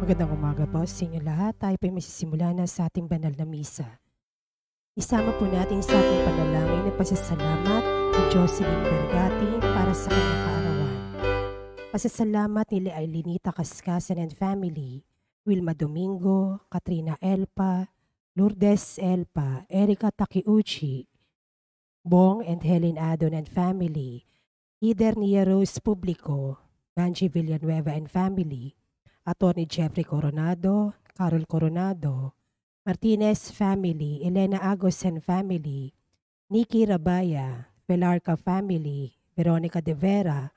Magandang umaga po sa inyo lahat. Tayo po ay masisimula na sa ating banal na misa. Isama po natin sa ating panalangin ang pasasalamat ni Jocelyn Bergati para sa kanyang kaarawan. Pasasalamat ni Ailenita Cascasan and family, Wilma Domingo, Katrina Elpa, Lourdes Elpa, Erika Takiuchi, Bong and Helen Adon and family, Nia Rose Publico, Banji Villanueva and family, Atty. Jeffrey Coronado, Carol Coronado, Martinez family, Elena Agos and family, Nikki Rabaya, Velarca family, Veronica De Vera,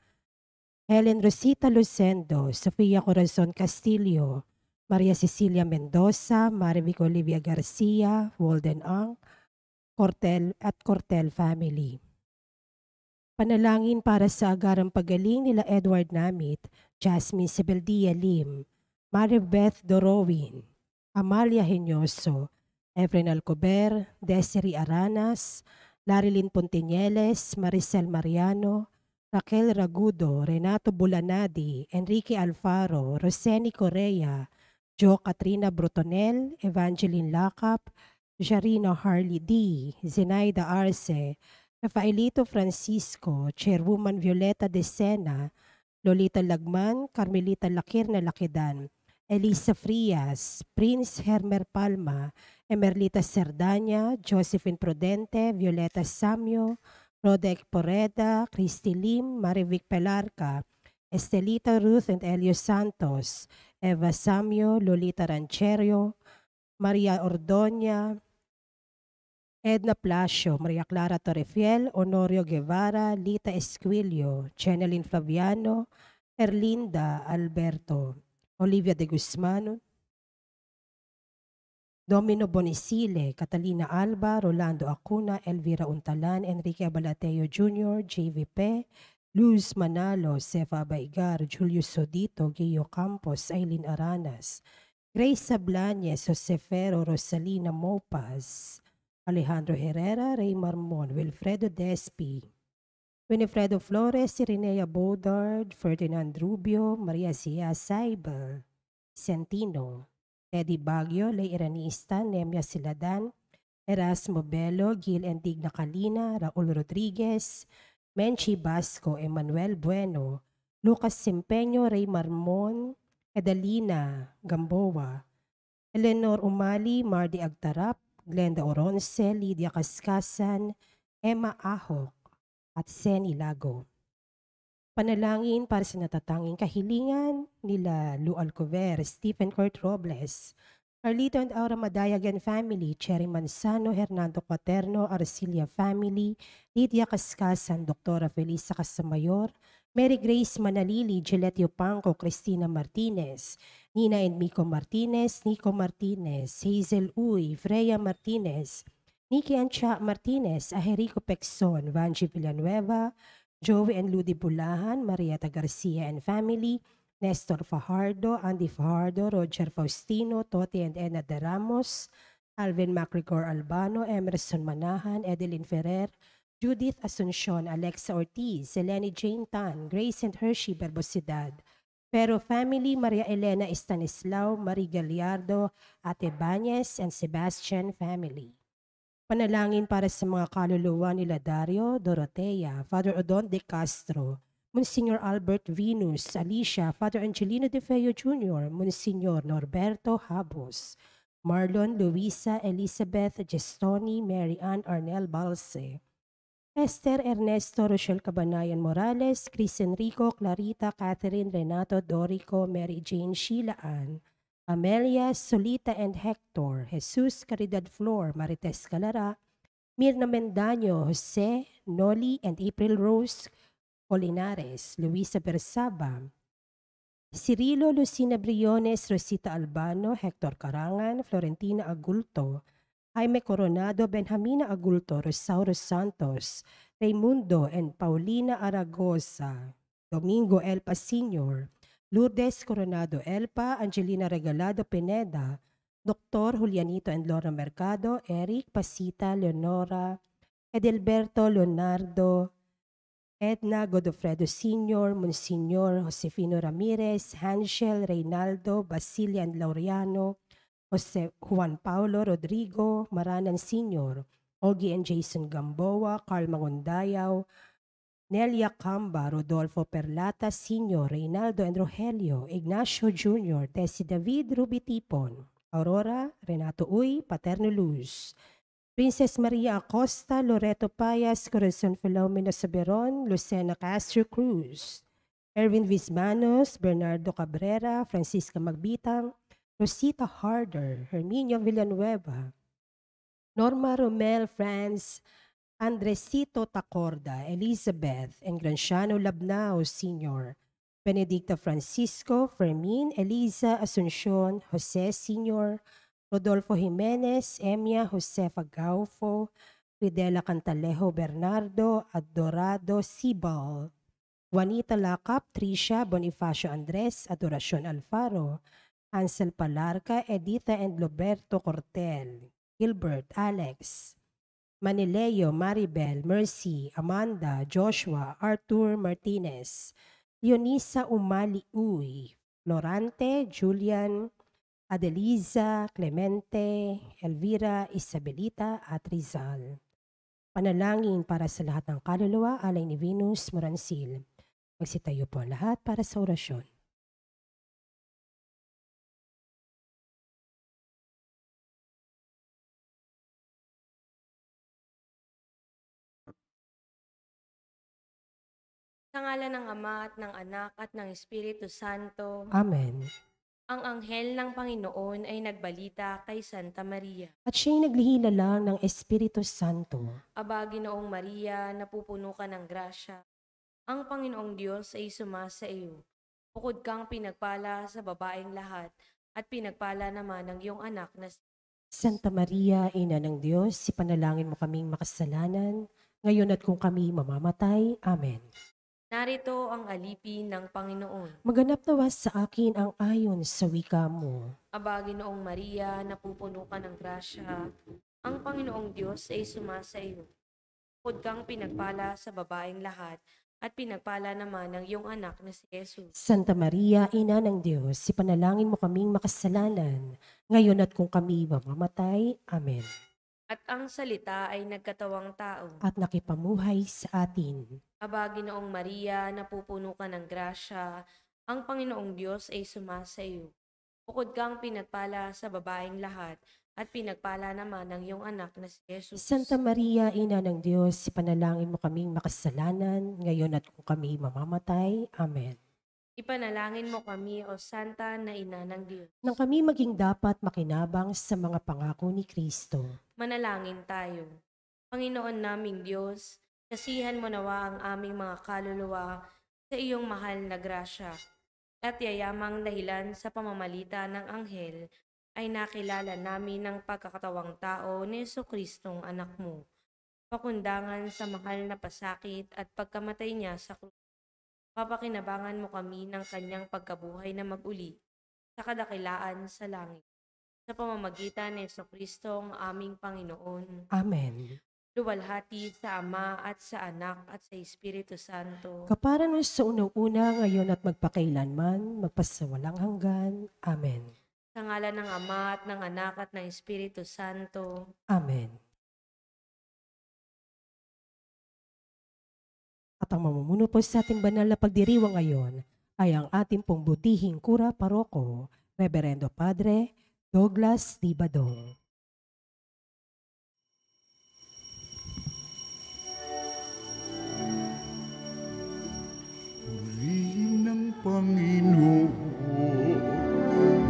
Helen Rosita Lucendo, Sofia Corazon Castillo, Maria Cecilia Mendoza, Marivic Olivia Garcia, Walden Ang, Cortel family. Panalangin para sa agarang pagaling nila Edward Namit, Jasmine Sebeldia Lim, Maribeth Dorowin, Amalia Henyoso, Efren Alcober, Desiree Aranas, Larilyn Pontiñeles, Maricel Mariano, Raquel Ragudo, Renato Bulanadi, Enrique Alfaro, Roseni Correa, Jo Katrina Brutonel, Evangeline Lacap, Jarino Harley D., Zenaida Arce, Rafaelito Francisco, Chairwoman Violeta De Sena, Lolita Lagman, Carmelita Lakir na Lakidan, Elisa Frias, Prince Hermer Palma, Emerlita Cerdanya, Josephine Prudente, Violeta Samyo, Rodek Poreda, Christy Lim, Marivic Pelarca, Estelita Ruth and Elio Santos, Eva Samyo, Lolita Rancherio, Maria Ordoña, Edna Plasio, Maria Clara Torrefiel, Honorio Guevara, Lita Esquilio, Cheneline Flaviano, Erlinda Alberto, Olivia de Guzman, Domino Bonisile, Catalina Alba, Rolando Acuna, Elvira Untalan, Enrique Abalateo Jr., JVP, Luz Manalo, Sefa Baigar, Julius Sodito, Gio Campos, Aileen Aranas, Grace Sablañez, Josefero, Rosalina Mopas, Alejandro Herrera, Ray Marmon, Wilfredo Despi, Winifredo Flores, Irenea Bodard, Ferdinand Rubio, Maria Cia Saibel, Centino, Teddy Baguio, Lay Iranista, Nemia Siladan, Erasmo Bello, Gil Endigna Calina, Raul Rodriguez, Menchi Basco, Emmanuel Bueno, Lucas Simpeño, Ray Marmon, Edalina Gamboa, Eleanor Umali, Mardi Agtarap, Glenda Oronce, Lydia Cascasan, Emma Ahok, at Seni Lago. Panalangin para sa natatanging kahilingan nila Lu Alcover, Stephen Kurt Robles, Carlito and Aura Madayagan family, Cherry Manzano, Hernando Quaterno, Arcilia family, Lydia Cascasan, Dr. Felisa Casamayor, Mary Grace Manalili, Gillette Yupanco, Cristina Martinez, Nina and Miko Martinez, Nico Martinez, Hazel Uy, Freya Martinez, Nikki Ancha Martinez, Aherico Pexon, Vanji Villanueva, Joey and Ludi Bulahan, Marieta Garcia and family, Nestor Fajardo, Andy Fajardo, Roger Faustino, Toti and Ena de Ramos, Alvin MacGregor Albano, Emerson Manahan, Edeline Ferrer, Judith Asuncion, Alexa Ortiz, Eleni Jane Tan, Grace and Hershey Berbosidad, Pero family, Maria Elena Estanislao, Marie Gallardo, Ate Banyes, and Sebastian family. Panalangin para sa mga kaluluwa nila Dario, Dorotea, Father Odon de Castro, Monsignor Albert Venus, Alicia, Father Angelino de Feo Jr., Monsignor Norberto Habos, Marlon, Luisa, Elizabeth, Gestoni, Mary Ann Arnel Balse, Esther Ernesto Rochelle Cabanayan Morales, Chris Enrico, Clarita, Catherine, Renato, Dorico, Mary Jane, Sheila Ann, Amelia, Solita and Hector, Jesus, Caridad Flor, Marites Calara, Mirna Mendaño, Jose, Noli, and April Rose Colinares, Luisa Bersaba, Cirilo, Lucina Briones, Rosita Albano, Hector Carangan, Florentina Agulto, Jaime Coronado, Benjamina Agulto, Rosauro Santos, Raimundo and Paulina Aragosa, Domingo Elpa Sr., Lourdes Coronado Elpa, Angelina Regalado Pineda, Dr. Julianito and Laura Mercado, Eric Pasita, Leonora, Edelberto Leonardo, Edna Godofredo Sr., Monsignor Josefino Ramirez, Hanshel Reynaldo Basilian Laureano, Jose Juan Paulo Rodrigo Maranan Sr., Ogie and Jason Gamboa, Carl Mangondayaw, Nelia Camba, Rodolfo Perlata Sr., Reynaldo and Rogelio, Ignacio Jr., Tessie David Ruby Tipon, Aurora Renato Uy, Paterno Luz, Princess Maria Acosta, Loreto Payas, Corazon Filomena Soberon, Lucena Castro Cruz, Erwin Vismanos, Bernardo Cabrera, Francisca Magbitang, Rosita Harder, Herminio Villanueva, Norma Romel Franz, Andresito Tacorda, Elizabeth, and Granciano Labnao Sr., Benedicta Francisco, Fermin, Eliza Asuncion, Jose Sr., Rodolfo Jimenez, Emia Josefa Gaufo, Fidela Cantalejo Bernardo, Adorado Sibal, Juanita Lacap, Tricia Bonifacio Andres, Adoracion Alfaro, Ansel Palarca, Edita and Loberto Cortel, Gilbert, Alex, Manileo, Maribel, Mercy, Amanda, Joshua, Arthur Martinez, Leonisa Umali Uy, Florante, Julian, Adeliza, Clemente, Elvira, Isabelita at Rizal. Panalangin para sa lahat ng kaluluwa, alay ni Venus Morancil. Magsitayo po ang lahat para sa orasyon. Sa ngalan ng Ama at ng Anak at ng Espiritu Santo, Amen. ang anghel ng Panginoon ay nagbalita kay Santa Maria. At siya'y naglihila lang ng Espiritu Santo. Aba, Ginoong Maria, napupuno ka ng grasya. Ang Panginoong Diyos ay sumasa iyo. Bukod kang pinagpala sa babaeng lahat, at pinagpala naman ng iyong anak na si Santa Maria, Ina ng Diyos, ipanalangin mo kaming makasalanan, ngayon at kung kami mamamatay. Amen. Narito ang alipin ng Panginoon. Maganap nawa sa akin ang ayon sa wika mo. Aba, Ginoong Maria, napupuno ka ng grasya. Ang Panginoong Diyos ay sumasa iyo. Bukod kang pinagpala sa babaeng lahat, at pinagpala naman ng iyong anak na si Jesus. Santa Maria, Ina ng Diyos, ipanalangin mo kaming makasalanan, ngayon at kung kami mamamatay. Amen. At ang salita ay nagkatawang tao. At nakipamuhay sa atin. Aba, Ginoong Maria, napupuno ka ng grasya. Ang Panginoong Diyos ay sumasa iyo. Bukod kang pinagpala sa babaeng lahat, at pinagpala naman ng iyong anak na si Jesus. Santa Maria, Ina ng Diyos, ipanalangin mo kaming makasalanan, ngayon at kung kami mamamatay. Amen. Ipanalangin mo kami, O Santa na Ina ng Diyos. Nang kami maging dapat makinabang sa mga pangako ni Kristo. Manalangin tayo. Panginoon naming Diyos, kasihan mo nawa ang aming mga kaluluwa sa iyong mahal na grasya, at yayamang dahilan sa pamamalita ng anghel ay nakilala namin ng pagkakatawang tao ni Jesucristong anak mo. Pakundangan sa mahal na pasakit at pagkamatay niya sa krus. Papakinabangan mo kami ng kanyang pagkabuhay na mag-uli sa kadakilaan sa langit. Sa pamamagitan ni Jesucristo ang aming Panginoon. Amen. Luwalhati sa Ama at sa Anak at sa Espiritu Santo. Kapara nun sa unang-una, ngayon at magpakailanman, magpasawalang hanggan. Amen. Sa ngalan ng Ama at ng Anak at ng Espiritu Santo. Amen. At ang mamumuno po sa ating banal na pagdiriwang ngayon ay ang ating pong butihing kura paroko, Reverendo Padre Douglas D. Badong. Purihin ng Panginoon,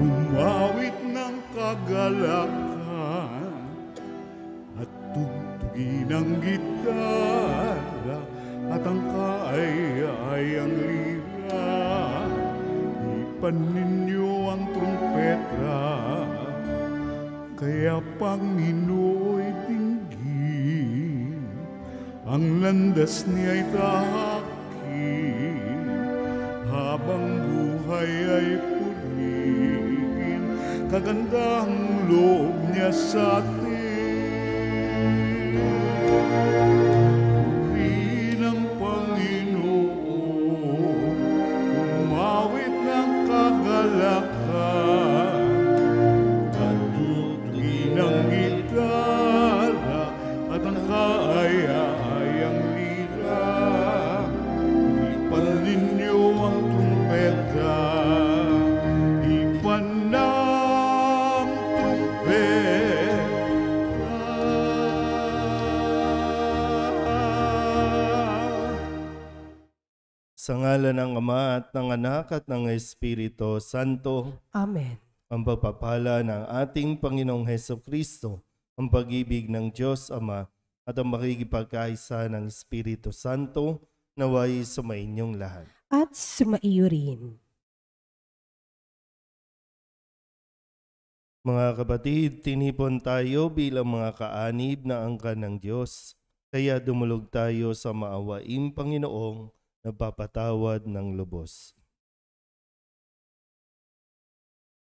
umawit ng kagalakan, at tugtugin ang gitara, at ang kaayayang lira. Ipan ninyo ang trumpeta, kaya Panginooy dinggin, ang landas niya'y tahakin, habang buhay ay purihin, kagandang loob niya sa atin. Purihin ang Panginoon, Sa ngalan ng Ama at ng Anak at ng Espiritu Santo, Amen. ang pagpapala ng ating Panginoong Heso Kristo, ang pag-ibig ng Diyos Ama at ang makikipagkaisa ng Espiritu Santo naway sumainyong lahat. At sumaiyo rin. Mga kapatid, tinipon tayo bilang mga kaanib na angkan ng Diyos. Kaya dumulog tayo sa maawaing Panginoong nagpapatawad ng lubos.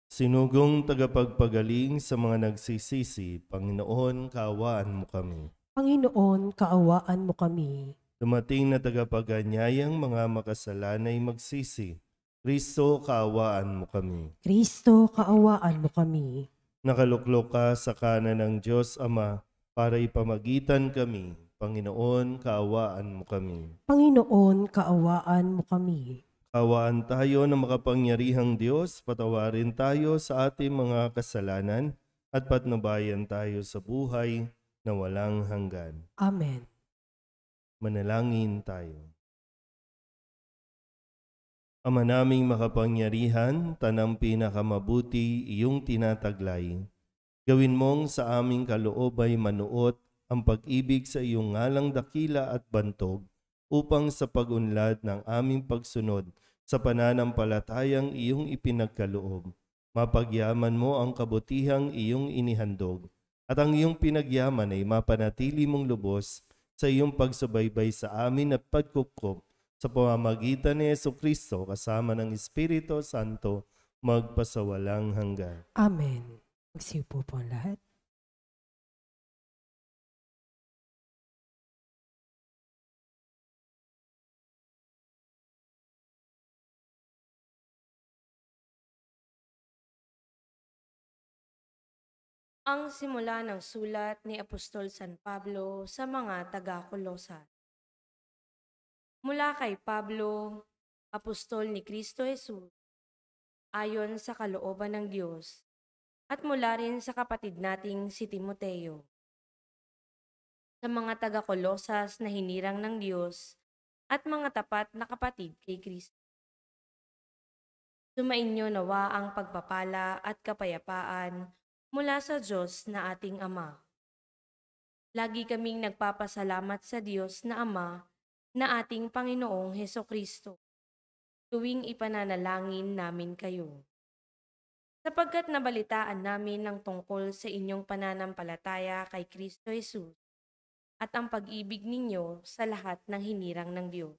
Sinugong tagapagpagaling sa mga nagsisisi, Panginoon, kaawaan mo kami. Panginoon, kaawaan mo kami. Dumating na tagapaganyayang mga makasalanay magsisi, Kristo, kaawaan mo kami. Kristo, kaawaan mo kami. Nakaluklok ka sa kanan ng Diyos Ama para ipamagitan kami. Panginoon, kaawaan mo kami. Panginoon, kaawaan mo kami. Kaawaan tayo ng makapangyarihang Diyos, patawarin tayo sa ating mga kasalanan at patnubayan tayo sa buhay na walang hanggan. Amen. Manalangin tayo. Ama naming makapangyarihan, tanang pinakamabuti iyong tinataglay. Gawin mong sa aming kaloob ay manuot ang pag-ibig sa iyong ngalang dakila at bantog upang sa pag-unlad ng aming pagsunod sa pananampalatayang iyong ipinagkaloob, mapagyaman mo ang kabutihang iyong inihandog at ang iyong pinagyaman ay mapanatili mong lubos sa iyong pagsubaybay sa amin at pagkukup sa pamamagitan ni Jesucristo kasama ng Espiritu Santo magpasawalang hanggan. Amen. Magsiupo po ang lahat. Ang simula ng sulat ni Apostol San Pablo sa mga taga-Kolosas. Mula kay Pablo, Apostol ni Kristo Jesus, ayon sa kalooban ng Diyos, at mula rin sa kapatid nating si Timoteo. Sa mga taga-Kolosas na hinirang ng Diyos at mga tapat na kapatid kay Kristo. Sumainyo nawa ang pagpapala at kapayapaan mula sa Diyos na ating Ama. Lagi kaming nagpapasalamat sa Diyos na Ama na ating Panginoong Hesukristo, tuwing ipananalangin namin kayo. Sapagkat nabalitaan namin ng tungkol sa inyong pananampalataya kay Kristo Jesus at ang pag-ibig ninyo sa lahat ng hinirang ng Diyos.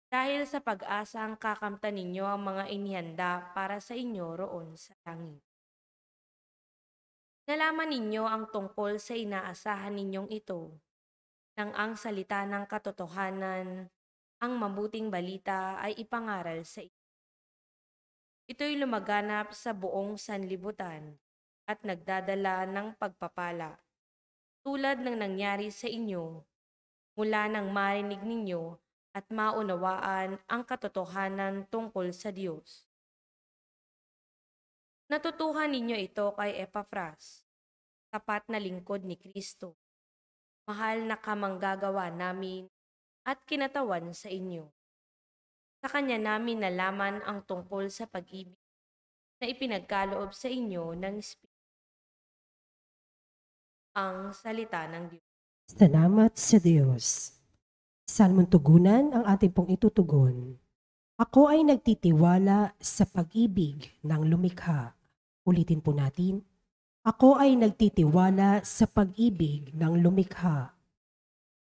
Dahil sa pag-asang kakamtan ninyo ang mga inihanda para sa inyo roon sa langit. Nalaman ninyo ang tungkol sa inaasahan ninyong ito, nang ang salita ng katotohanan, ang mabuting balita ay ipangaral sa inyo. Ito'y lumaganap sa buong sanlibutan at nagdadala ng pagpapala, tulad ng nangyari sa inyo, mula nang marinig ninyo at maunawaan ang katotohanan tungkol sa Diyos. Natutuhan ninyo ito kay Epafras, tapat na lingkod ni Kristo, mahal na kamanggagawa namin at kinatawan sa inyo. Sa kanya namin nalaman ang tungkol sa pag-ibig na ipinagkaloob sa inyo ng Espiritu. Ang salita ng Diyos. Salamat sa Diyos. Salmon tugunan ang ating pong itutugon. Ako ay nagtitiwala sa pag-ibig ng lumikha. Ulitin po natin. Ako ay nagtitiwala sa pag-ibig ng lumikha.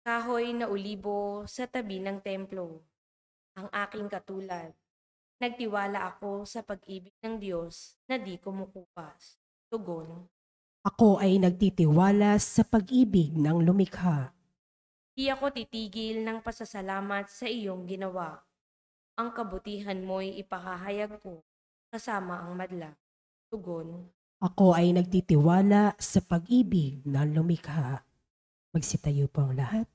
Kahoy na ulibo sa tabi ng templo, ang aking katulad. Nagtiwala ako sa pag-ibig ng Diyos na di kumukupas. Tugon. Ako ay nagtitiwala sa pag-ibig ng lumikha. Di ako titigil ng pasasalamat sa iyong ginawa. Ang kabutihan mo'y ipahahayag ko kasama ang madla. Tugon. Ako ay nagtitiwala sa pag-ibig ng lumikha. Magsitayo po ang lahat.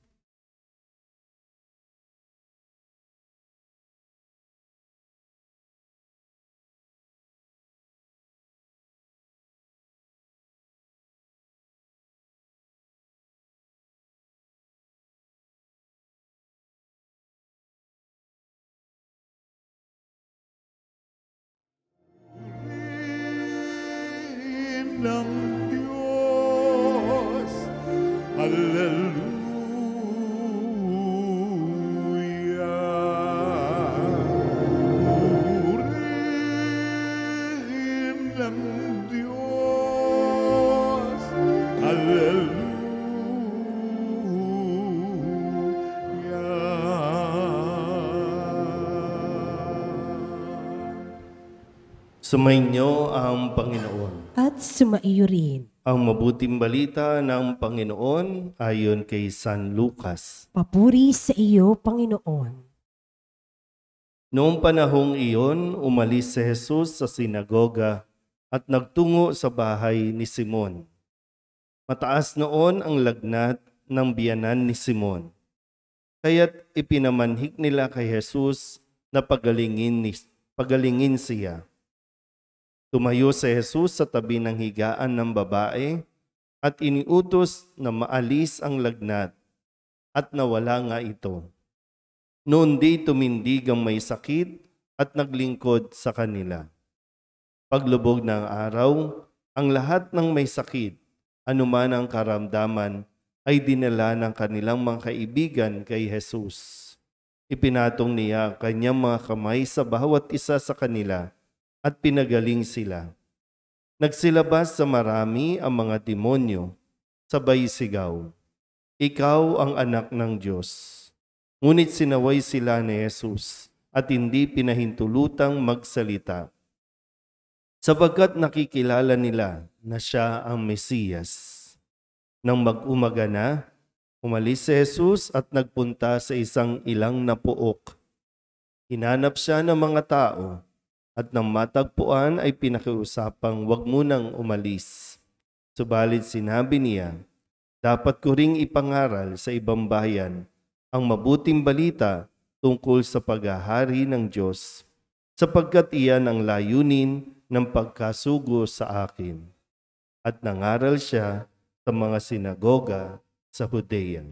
Sumainyo ang Panginoon. At sumaiyo rin. Ang mabuting balita ng Panginoon ayon kay San Lucas. Papuri sa iyo, Panginoon. Noong panahong iyon, umalis si Jesus sa sinagoga at nagtungo sa bahay ni Simon. Mataas noon ang lagnat ng biyanan ni Simon. Kaya't ipinamanhik nila kay Jesus na pagalingin siya. Tumayo si Jesus sa tabi ng higaan ng babae at iniutos na maalis ang lagnat at nawala nga ito. Noon di tumindig ang may sakit at naglingkod sa kanila. Paglubog ng araw, ang lahat ng may sakit, anuman ang karamdaman, ay dinala ng kanilang mga kaibigan kay Jesus. Ipinatong niya kanyang mga kamay sa bawat isa sa kanila at pinagaling sila. Nagsilabas sa marami ang mga demonyo, sabay sigaw, "Ikaw ang anak ng Diyos." Ngunit sinaway sila ni Jesus at hindi pinahintulutang magsalita, sapagkat nakikilala nila na siya ang Mesiyas. Nang mag-umaga na, umalis si Jesus at nagpunta sa isang ilang na puok. Hinanap siya ng mga tao at nang matagpuan ay pinakiusapang wag munang umalis. Subalit sinabi niya, dapat ko ring ipangaral sa ibang bayan ang mabuting balita tungkol sa paghahari ng Diyos, sapagkat iyan ang layunin ng pagkasugo sa akin. At nangaral siya sa mga sinagoga sa Judea.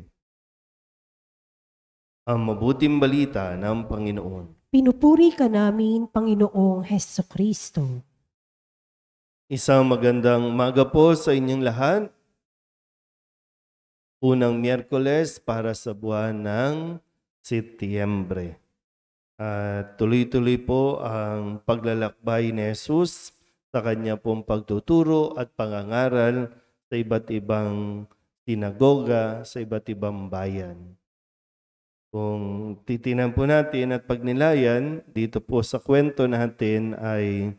Ang mabuting balita ng Panginoon. Pinupuri ka namin, Panginoong Hesukristo. Isang magandang umaga po sa inyong lahat. Unang Miyerkules para sa buwan ng Setyembre. At tuloy-tuloy po ang paglalakbay ni Jesus sa kanya pong pagtuturo at pangangaral sa iba't ibang sinagoga, sa iba't ibang bayan. Kung titinan po natin at pagnilayan, dito po sa kwento natin ay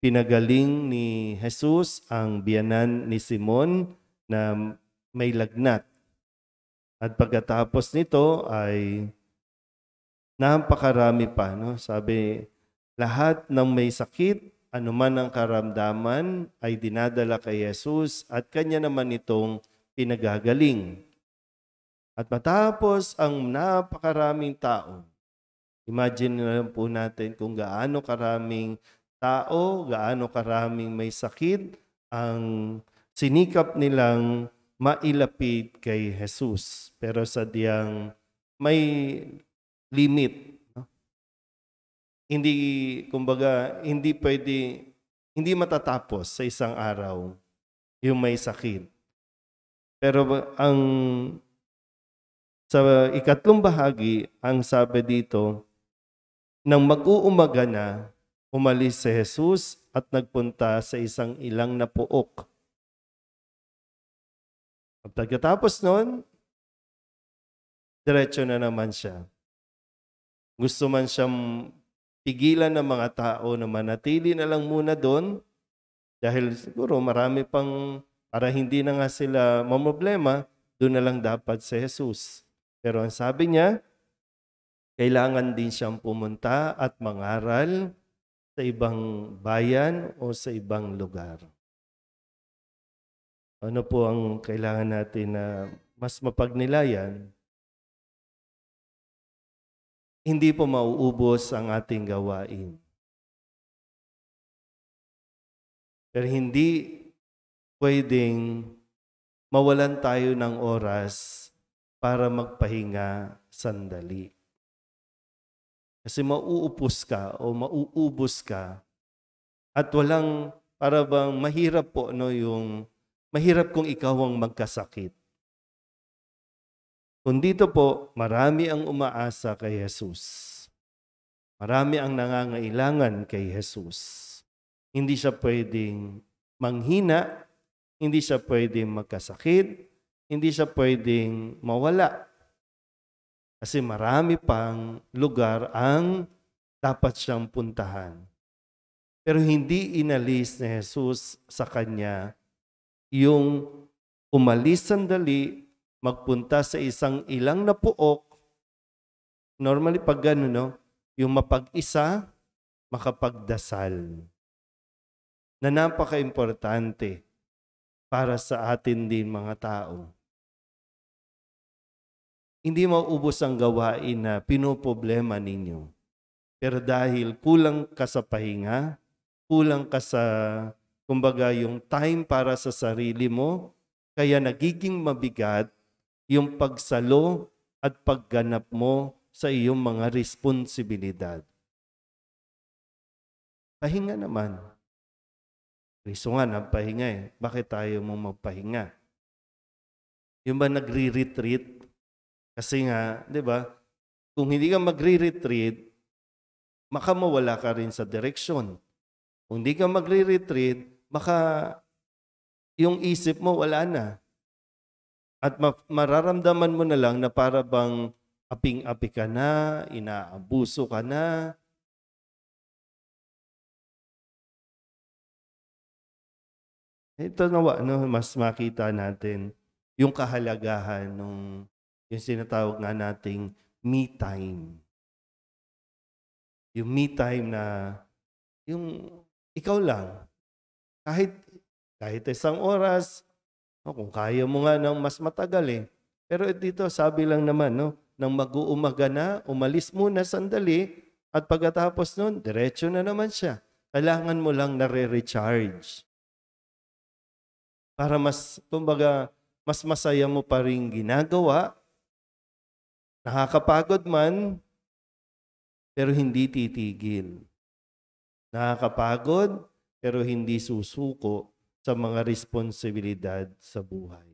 pinagaling ni Jesus ang biyanan ni Simon na may lagnat. At pagkatapos nito ay napakarami pa. No? Sabi, lahat ng may sakit, anuman ang karamdaman, ay dinadala kay Jesus at kanya naman itong pinagagaling. At matapos ang napakaraming tao, imagine na lang po natin kung gaano karaming tao, gaano karaming may sakit ang sinikap nilang mailapit kay Jesus. Pero sadyang may limit. No? Hindi, kumbaga, hindi matatapos sa isang araw yung may sakit. Pero sa ikatlong bahagi, ang sabi dito, nang mag-uumaga na, umalis si Jesus at nagpunta sa isang ilang na puok. At pagkatapos nun, diretso na naman siya. Gusto man siyang pigilan ng mga tao na manatili na lang muna doon dahil siguro marami pang, para hindi na nga sila mamroblema, doon na lang dapat si Jesus. Pero ang sabi niya, kailangan din siyang pumunta at mangaral sa ibang bayan o sa ibang lugar. Ano po ang kailangan natin na mas mapagnilayan? Hindi po mauubos ang ating gawain. Pero hindi pwedeng mawalan tayo ng oras para magpahinga sandali. Kasi mauupos ka o mauubos ka at walang, para bang mahirap po, no, yung mahirap kung ikaw ang magkasakit. Kung dito po, marami ang umaasa kay Jesus. Marami ang nangangailangan kay Jesus. Hindi siya pwedeng manghina, hindi siya pwedeng magkasakit, hindi siya pwedeng mawala. Kasi marami pang lugar ang dapat siyang puntahan. Pero hindi inalis ni Jesus sa kanya yung umalis sandali, magpunta sa isang ilang na puok. Normally pag gano'n, no? Yung mapag-isa, makapagdasal. Na napaka-importante para sa atin din mga tao. Hindi mauubos ang gawain na pinoproblema ninyo. Pero dahil kulang ka sa pahinga, kulang ka sa, kumbaga, yung time para sa sarili mo, kaya nagiging mabigat yung pagsalo at pagganap mo sa iyong mga responsibilidad. Pahinga naman. Kristo nga nagpahinga eh. Bakit tayo mo magpahinga? Yung ba nagre-retreat? Kasi nga, di ba, kung hindi ka magre-retreat, makamawala ka rin sa direksyon. Kung hindi ka magre-retreat, baka yung isip mo wala na. At mararamdaman mo na lang na para bang aping-api ka na, inaabuso ka na. Ito nawa, no, mas makita natin yung kahalagahan ng yung sinatawag nga nating me time. Yung me time na yung ikaw lang. Kahit isang oras, no, kung kaya mo nga ng mas matagal eh. Pero dito sabi lang naman, no, nang mag-uumaga na, umalis muna sandali at pagkatapos nun, diretso na naman siya. Kailangan mo lang nare-recharge. Para mas, kumbaga, mas masaya mo pa rin ginagawa. Nakakapagod man, pero hindi titigil. Nakakapagod, pero hindi susuko sa mga responsibilidad sa buhay.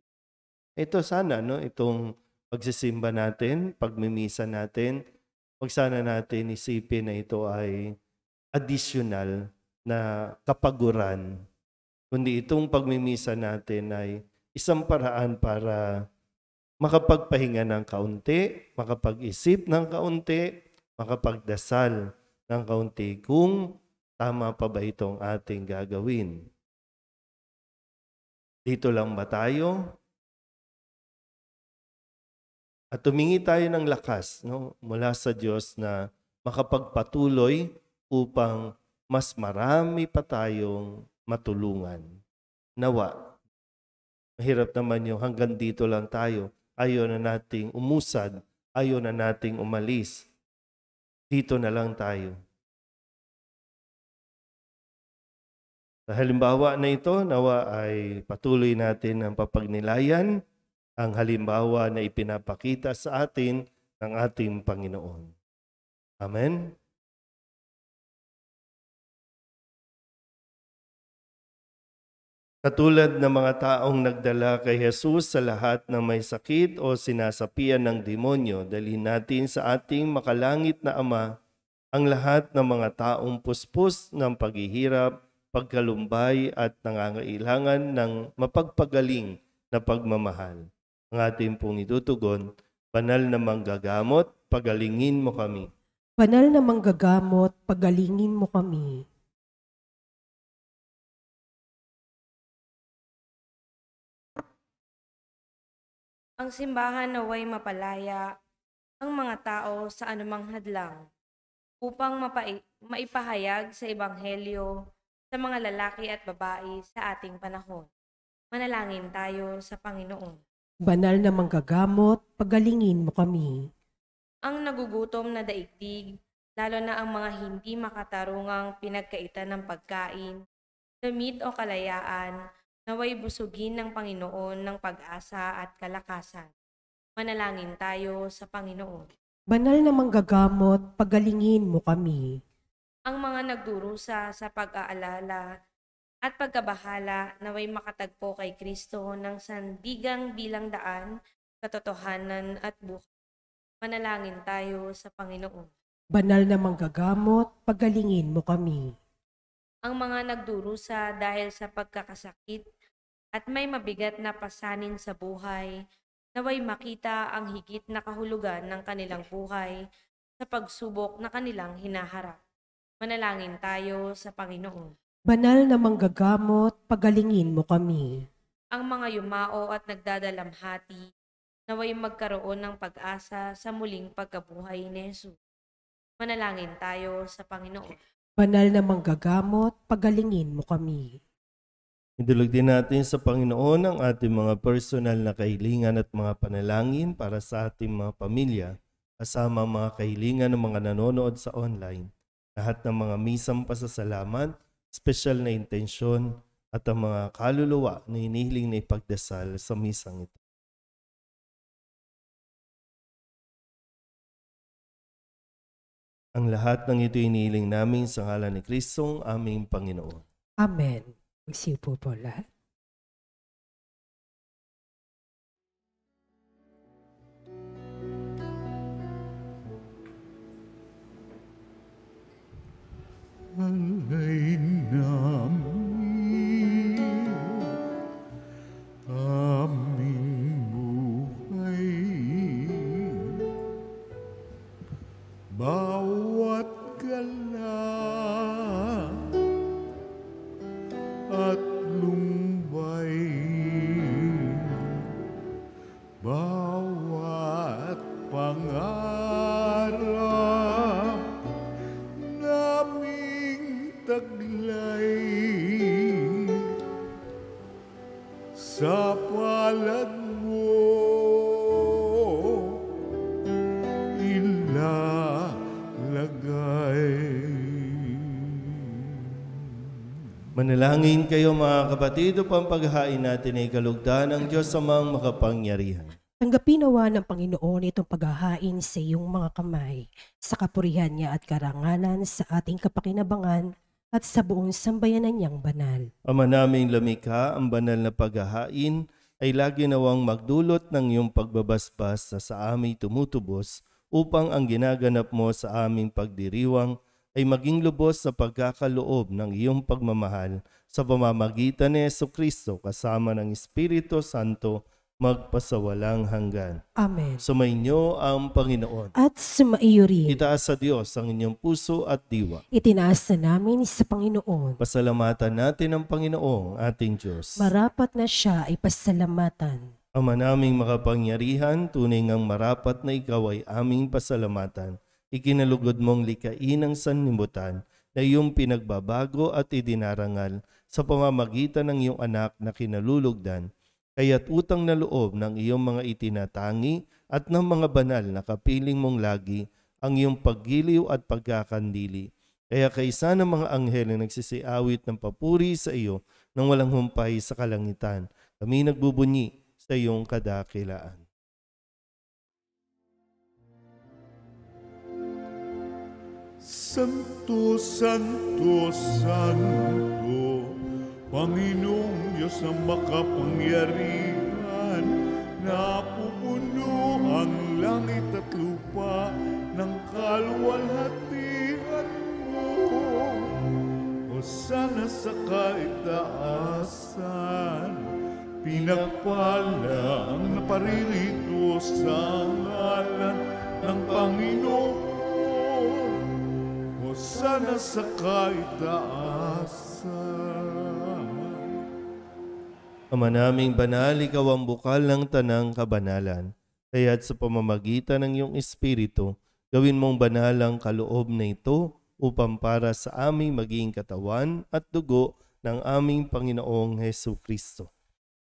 Ito sana, no, itong pagsisimba natin, pagmimisa natin, wag sana natin isipin na ito ay additional na kapaguran. Kundi itong pagmimisa natin ay isang paraan para makapagpahinga ng kaunti, makapag-isip ng kaunti, makapagdasal ng kaunti kung tama pa ba itong ating gagawin. Dito lang ba tayo? At tumingi tayo ng lakas, no, mula sa Diyos na makapagpatuloy upang mas marami pa tayong matulungan. Nawa, mahirap naman yung hanggang dito lang tayo. Ayaw na nating umusad, ayaw na nating umalis. Dito na lang tayo. Sa halimbawa na ito, nawa ay patuloy natin ang papagnilayan ang halimbawa na ipinapakita sa atin ng ating Panginoon. Amen? Katulad ng mga taong nagdala kay Jesus sa lahat ng may sakit o sinasapian ng demonyo, dalhin natin sa ating makalangit na Ama ang lahat ng mga taong puspos ng paghihirap, pagkalumbay at nangangailangan ng mapagpagaling na pagmamahal. Ang ating pong itutugon, banal na manggagamot, pagalingin mo kami. Banal na manggagamot, pagalingin mo kami. Ang simbahan naway mapalaya ang mga tao sa anumang hadlang upang maipahayag sa Ebanghelyo sa mga lalaki at babae sa ating panahon. Manalangin tayo sa Panginoon. Banal na manggagamot, pagalingin mo kami. Ang nagugutom na daigdig, lalo na ang mga hindi makatarungang pinagkaitan ng pagkain, damit o kalayaan, naway busugin ng Panginoon ng pag-asa at kalakasan. Manalangin tayo sa Panginoon. Banal na manggagamot, pagalingin mo kami. Ang mga nagdurusa sa pag-aalala at pagkabahala naway makatagpo kay Kristo ng sandigang bilang daan, katotohanan at buhay. Manalangin tayo sa Panginoon. Banal na manggagamot, pagalingin mo kami. Ang mga nagdurusa dahil sa pagkakasakit at may mabigat na pasanin sa buhay, naway makita ang higit na kahulugan ng kanilang buhay sa pagsubok na kanilang hinaharap. Manalangin tayo sa Panginoon. Banal na manggagamot, pagalingin mo kami. Ang mga yumao at nagdadalamhati, naway magkaroon ng pag-asa sa muling pagkabuhay ni Jesus. Manalangin tayo sa Panginoon. Banal na manggagamot, pagalingin mo kami. Idulog din natin sa Panginoon ang ating mga personal na kahilingan at mga panalangin para sa ating mga pamilya, kasama ang mga kahilingan ng mga nanonood sa online. Lahat ng mga misang pasasalamat, special na intensyon, at ang mga kaluluwa na hinihiling na ipagdasal sa misang ito. Ang lahat ng ito hinihiling namin sa ngalan ni Kristong aming Panginoon. Amen. Magsiupo po lahat. Alay namin aming buhay, bawat gala at lumbay, bawat pangarap naming taglay, sa palad mo ilalagay. Manalangin kayo mga kapatid upang paghahain natin ay kalugdan ng Diyos amang makapangyarihan. Tanggapin nawa ng Panginoon itong paghahain sa iyong mga kamay, sa kapurihan niya at karangalan sa ating kapakinabangan at sa buong sambayanan niyang banal. Ama naming lumikha, ang banal na paghahain ay lagi nawang magdulot ng iyong pagbabasbas na sa aming tumutubos upang ang ginaganap mo sa aming pagdiriwang ay maging lubos sa pagkakaloob ng iyong pagmamahal sa pamamagitan ni Jesucristo kasama ng Espiritu Santo magpasawalang hanggan. Amen. Sumainyo ang Panginoon. At sumaiyo rin, Itaas sa Diyos ang inyong puso at diwa. itinaas na namin sa Panginoon. Pasalamatan natin ang Panginoong ating Diyos. Marapat na siya ay pasalamatan. Ama naming makapangyarihan, tunay ngang marapat na ikaw ay aming pasalamatan. Ikinalugod mong likain ang sanlibutan na iyong pinagbabago at idinarangal sa pamamagitan ng iyong anak na kinalulugdan. Kaya't utang na loob ng iyong mga itinatangi at ng mga banal na kapiling mong lagi ang iyong paggiliw at pagkakandili. Kaya kaisa ng mga anghel na nagsisiawit ng papuri sa iyo nang walang humpay sa kalangitan, kami nagbubunyi sa iyong kadakilaan. Santo, Santo, Santo, Panginoong Diyos na makapangyarihan, napupuno ang langit at lupa ng kaluwalhatian mo. Hosana sa kaitaasan, pinagpala ang naparirito sa ngalan ng Panginoon. Hosana sa kaitaasan. Ama naming banal, ikaw ang bukal ng tanang kabanalan. Kaya't sa pamamagitan ng iyong Espiritu, gawin mong banal ang kaloob na ito upang para sa aming maging katawan at dugo ng aming Panginoong Jesucristo.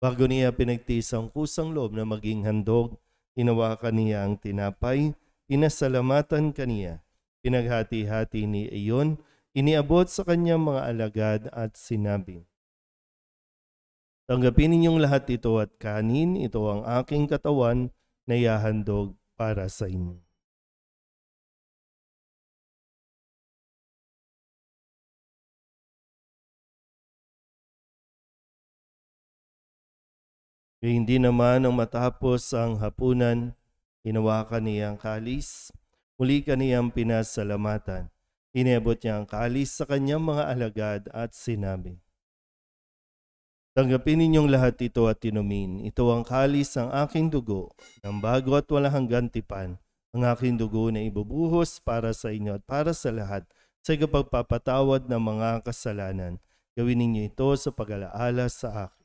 Bago niya pinagtiis ang kusang loob na maging handog, hinawakan niya ang tinapay, pinasalamatan kaniya, pinaghati-hati ni iyon, iniabot sa kanyang mga alagad at sinabi, tanggapin ninyong lahat ito at kanin, ito ang aking katawan na ihahandog para sa inyo. Kaya hindi naman ang matapos ang hapunan, hinawakan niya ang kalis, muli kaniyang pinasalamatan. Iniabot niya ang kalis sa kanyang mga alagad at sinabi, tanggapin ninyong lahat ito at inumin. Ito ang kalis ng aking dugo, ng bago at walang hanggang tipan. Ang aking dugo na ibubuhos para sa inyo at para sa lahat sa pagpapatawad ng mga kasalanan. Gawin ninyo ito sa pag-alaala sa akin.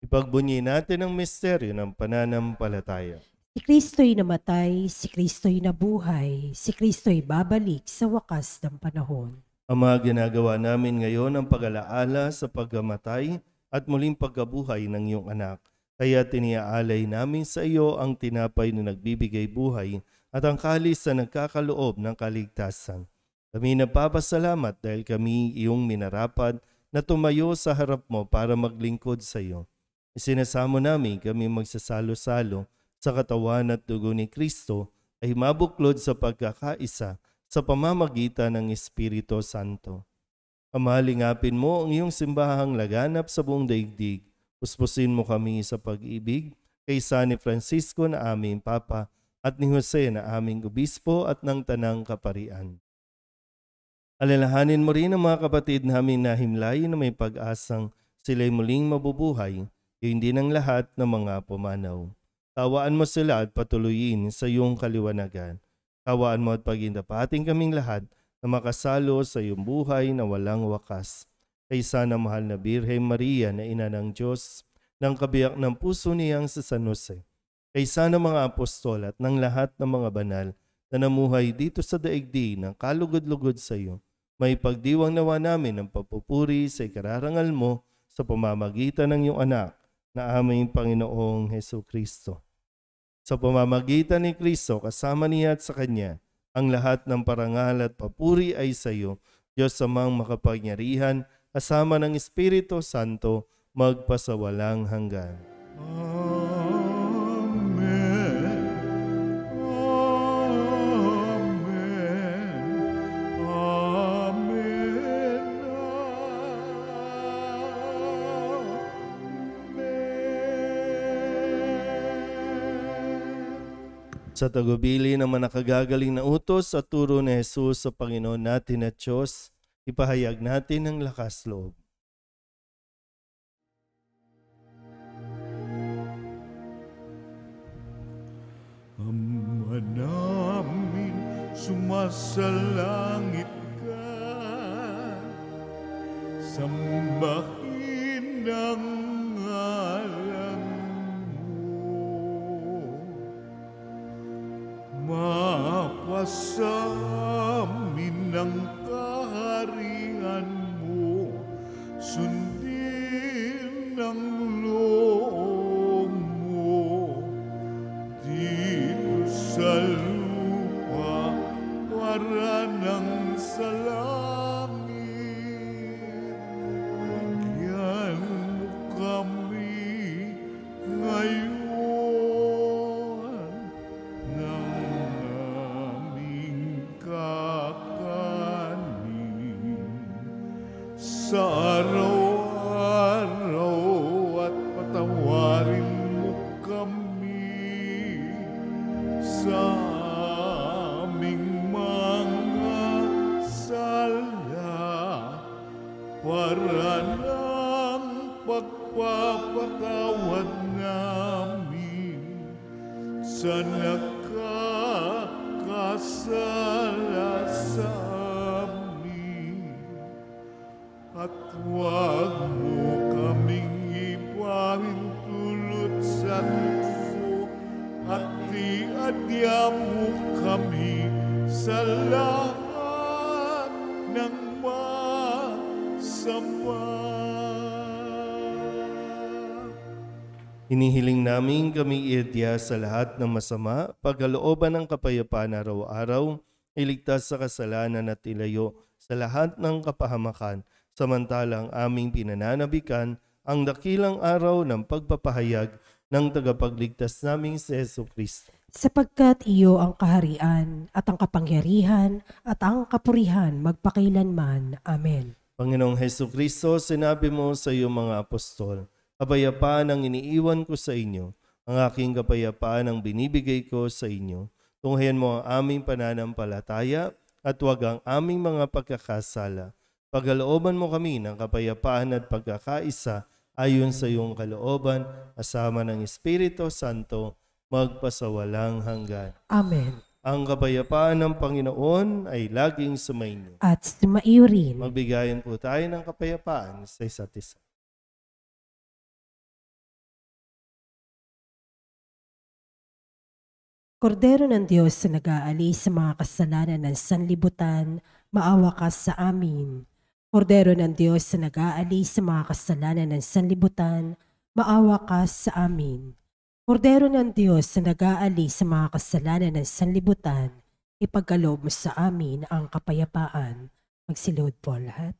Ipagbunyi natin ang misteryo ng pananampalataya. Si Kristo'y namatay, si Kristo'y nabuhay, si Kristo'y babalik sa wakas ng panahon. Ang mga ginagawa namin ngayon ang pag-alaala sa pagkamatay at muling pagkabuhay ng iyong anak. Kaya tiniaalay namin sa iyo ang tinapay na nagbibigay buhay at ang kalis na nagkakaloob ng kaligtasan. Kami nagpapasalamat dahil kami iyong minarapat na tumayo sa harap mo para maglingkod sa iyo. Isinasamo namin kami magsasalo-salo sa katawan at dugo ni Kristo ay mabuklod sa pagkakaisa sa pamamagitan ng Espiritu Santo. Amalingapin mo ang iyong simbahang laganap sa buong daigdig. Puspusin mo kami sa pag-ibig kay San Francisco na aming Papa at ni Jose na aming Obispo at ng Tanang Kaparian. Alalahanin mo rin ang mga kapatid namin na himlay na may pag-asang sila'y muling mabubuhay, hindi ng lahat ng mga pumanaw. Tawaan mo sila at patuloyin sa iyong kaliwanagan. Tawaan mo at pagindapating kaming lahat na makasalo sa iyong buhay na walang wakas. Kaysa na mahal na Birheng Maria na ina ng Diyos, ng kabiyak ng puso niyang sa San Jose. Kaysa ng mga apostol at ng lahat ng mga banal na namuhay dito sa daigdig ng kalugod-lugod sa iyo, may pagdiwang nawa namin ng papupuri sa ikararangal mo sa pamamagitan ng iyong anak na aming Panginoong Hesu Kristo. Sa pamamagitan ni Kristo, kasama niya at sa Kanya, ang lahat ng parangal at papuri ay sa iyo, Diyos amang makapangyarihan, kasama ng Espiritu Santo, magpasawalang hanggan. Amen. Amen. Amen. Sa tagubili ng mga nakagagaling na utos at turo ni Jesus sa Panginoon natin at Diyos, ipahayag natin ang lakas loob. Ama namin, sumasalangit ka, sambahin ang ngalan mo. Mapasa amin ang kaharian mo, sundin ang loob mo, dito sa lupa para ng sa langit. Bigyan mo kami ngayon ng aming kakanin sa araw-araw at patawarin mo kami sa aming mga sala para ng pagpapatawad namin sa nakakasala sa amin. At huwag mo kaming ipahintulot sa tukso at iadya mo kami sa lahat ng masama. Hinihiling namin kami iadya sa lahat ng masama, pagkalooban ng kapayapaan araw-araw, iligtas sa kasalanan at ilayo sa lahat ng kapahamakan, samantalang aming pinananabikan ang dakilang araw ng pagpapahayag ng tagapagligtas naming si Hesu Kristo. Sapagkat iyo ang kaharian at ang kapangyarihan at ang kapurihan magpakailanman. Amen. Panginoong Hesu Kristo, sinabi mo sa iyong mga apostol, kapayapaan ang iniiwan ko sa inyo, ang aking kapayapaan ang binibigay ko sa inyo. Tunghayan mo ang aming pananampalataya at huwag ang aming mga pagkakasala. Pagkalooban mo kami ng kapayapaan at pagkakaisa ayon sa iyong kalooban, kasama ng Espiritu Santo, magpasawalang hanggan. Amen. Ang kapayapaan ng Panginoon ay laging sumainyo. At sumaiyo rin. Magbigayan po tayo ng kapayapaan sa isa't isa. Kordero ng Diyos na nag-aalis sa mga kasalanan ng sanlibutan, maawa ka sa amin. Kordero ng Diyos na nag-aalis sa mga kasalanan ng sanlibutan, maawa ka sa amin. Kordero ng Diyos na nag-aalis sa mga kasalanan ng sanlibutan, ipagkaloob mo sa amin ang kapayapaan. Magsilod po lahat.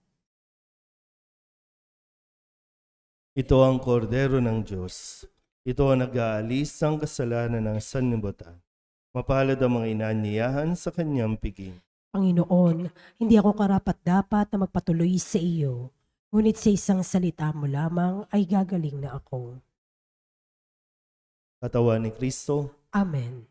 Ito ang kordero ng Diyos. Ito ang nag-aalis ng kasalanan ng sanlibutan. Mapalad ang mga inaanyayahan sa kanyang piging. Panginoon, hindi ako karapat-dapat na magpatuloy sa iyo, ngunit sa isang salita mo lamang ay gagaling na ako. Katawan ni Kristo, Amen.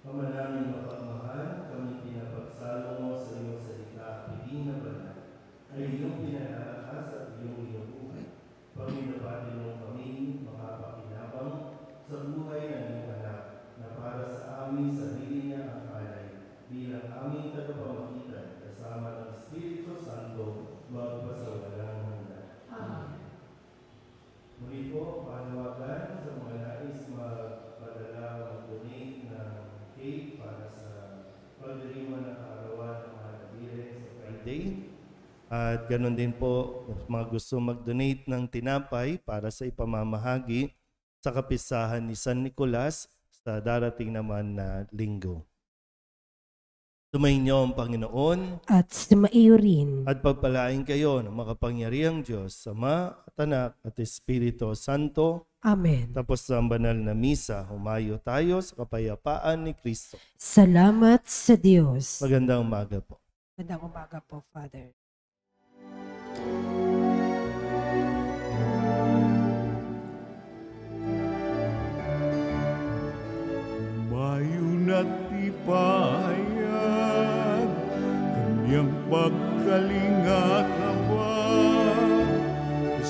Pamanaming mapagmahal, kami pinapagsalo mo sa iyong salita, piling na banal, ay iyong pinalalakas at iyong inubuhay. Paminabati mo kami makapakinabang sa buhay ng iyong anak, na para sa aming sarili niya ang alay, bilang aming tagapamagitan, kasama ng Espiritu Santo, magpasawalang hanggan. Amen. Muli po, panawagan sa mga nais magpadala mag-donate ng cake para sa pagdiriwang ng kaarawan ng mga nabire sa Friday. At ganoon din po, mga gusto mag-donate ng tinapay para sa ipamamahagi sa kapisahan ni San Nicolas sa darating naman na linggo. Sumainyo ang Panginoon At sumaiyo rin. at pagpalain kayo ng makapangyarihang Diyos, Ama at Anak at Espiritu Santo. Amen. Tapos ang banal na misa, humayo tayo sa kapayapaan ni Kristo. Salamat sa Diyos. Magandang umaga po. Magandang umaga po, Father. Mayon at ipahayag kanyang pagkalinga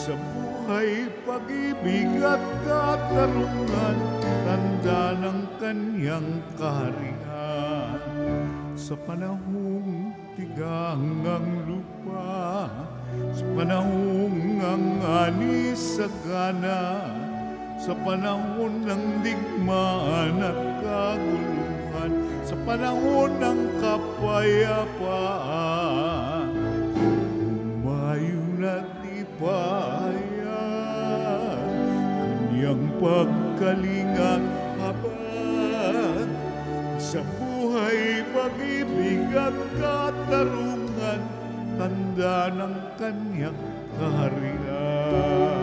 sa buhay, pag-ibig at katarungan, tanda ng kanyang kaharian. Sa panahong tigang ang lupa, sa panahong ang ani sagana, sa panahon ng digmaan at kaguluhan, sa panahon ng kapayapaan, humayon at ipahayag kanyang pagkalinga habang sa buhay, pag-ibig at katarungan, tanda ng kanyang kaharian.